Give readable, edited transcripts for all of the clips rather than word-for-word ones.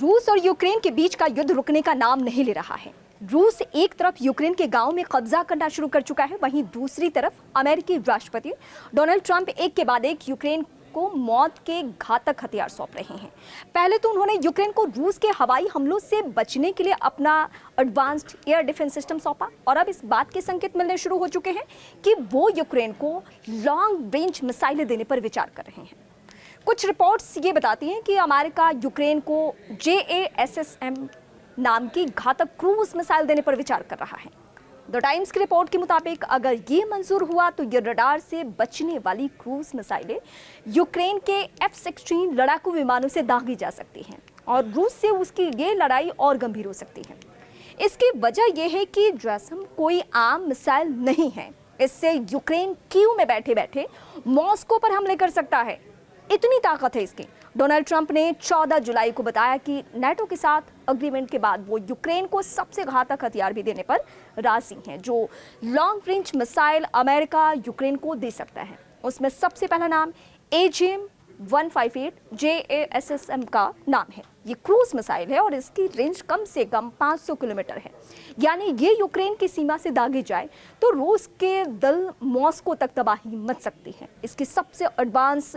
रूस और यूक्रेन के बीच का युद्ध रुकने का नाम नहीं ले रहा है। रूस एक तरफ यूक्रेन के गांव में कब्जा करना शुरू कर चुका है, वहीं दूसरी तरफ अमेरिकी राष्ट्रपति डोनाल्ड ट्रंप एक के बाद एक यूक्रेन को मौत के घातक हथियार सौंप रहे हैं। पहले तो उन्होंने यूक्रेन को रूस के हवाई हमलों से बचने के लिए अपना एडवांस्ड एयर डिफेंस सिस्टम सौंपा और अब इस बात के संकेत मिलने शुरू हो चुके हैं कि वो यूक्रेन को लॉन्ग रेंज मिसाइलें देने पर विचार कर रहे हैं। कुछ रिपोर्ट्स ये बताती हैं कि अमेरिका यूक्रेन को JASSM नाम की घातक क्रूज मिसाइल देने पर विचार कर रहा है। द टाइम्स की रिपोर्ट के मुताबिक अगर ये मंजूर हुआ तो ये रडार से बचने वाली क्रूज मिसाइलें यूक्रेन के F-16 लड़ाकू विमानों से दागी जा सकती हैं और रूस से उसकी ये लड़ाई और गंभीर हो सकती है। इसकी वजह यह है कि JASSM कोई आम मिसाइल नहीं है। इससे यूक्रेन कीव में बैठे बैठे मॉस्को पर हमले कर सकता है, इतनी ताकत है इसकी। डोनाल्ड ट्रंप ने 14 जुलाई को बताया कि नाटो के साथ अग्रीमेंट के बाद वो यूक्रेन को सबसे घातक हथियार भी देने पर राजी हैं, जो long range missile America Ukraine को दे सकता है। उसमें सबसे पहला नाम AGM-158 JASSM का नाम है। ये क्रूज मिसाइल है और इसकी रेंज कम से कम 500 किलोमीटर है, यानी ये यूक्रेन की सीमा से दागी जाए तो रूस के दल मॉस्को तक तबाही मच सकती है। इसकी सबसे advance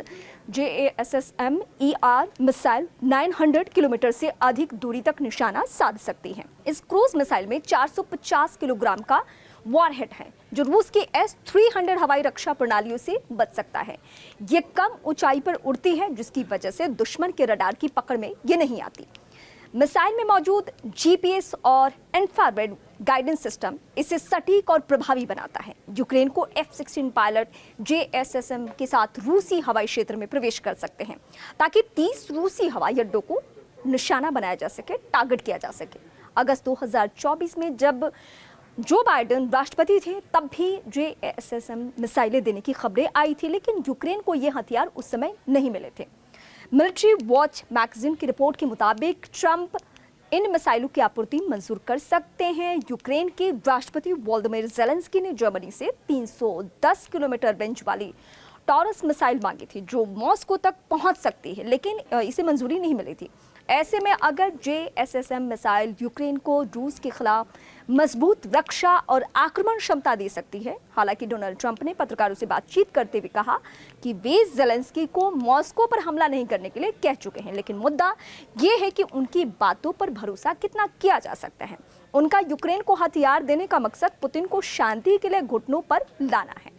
JASSM ER missile 900 kilometre से अधिक दूरी तक निशाना साध सकती है। इस क्रूज मिसाइल में 450 किलोग्राम का वॉरहेड है जो रूस की S-300 हवाई रक्षा प्रणालियों से बच सकता है। ये कम ऊंचाई पर उड़ती है, जिसकी वजह से दुश्मन के रडार की पकड़ में ये नहीं आती। मिसाइल में मौजूद GPS और इंफ्रारेड गाइडेंस सिस्टम इसे सटीक और प्रभावी बनाता है। यूक्रेन को F-16 पायलट JASSM के साथ रूसी हवाई क्षेत्र में प्रवेश कर सकते हैं ताकि 30 रूसी हवाई अड्डों को निशाना बनाया जा सके, टारगेट किया जा सके। अगस्त 2024 में जब जो बाइडेन राष्ट्रपति थे तब भी JASSM मिसाइलें देने की खबरें आई थी, लेकिन यूक्रेन को ये हथियार उस समय नहीं मिले थे। मिलिट्री वॉच मैगजीन की रिपोर्ट के मुताबिक ट्रंप इन मिसाइलों की आपूर्ति मंजूर कर सकते हैं। यूक्रेन के राष्ट्रपति वोलोदिमीर ज़ेलेंस्की ने जर्मनी से 310 किलोमीटर रेंज वाली टॉरस मिसाइल मांगी थी जो मॉस्को तक पहुंच सकती है, लेकिन इसे मंजूरी नहीं मिली थी। ऐसे में अगर JASSM मिसाइल यूक्रेन को रूस के खिलाफ मजबूत रक्षा और आक्रमण क्षमता दे सकती है। हालांकि डोनाल्ड ट्रंप ने पत्रकारों से बातचीत करते हुए कहा कि वे ज़ेलेंस्की को मॉस्को पर हमला नहीं करने के लिए कह चुके हैं, लेकिन मुद्दा ये है कि उनकी बातों पर भरोसा कितना किया जा सकता है। उनका यूक्रेन को हथियार देने का मकसद पुतिन को शांति के लिए घुटनों पर लाना है।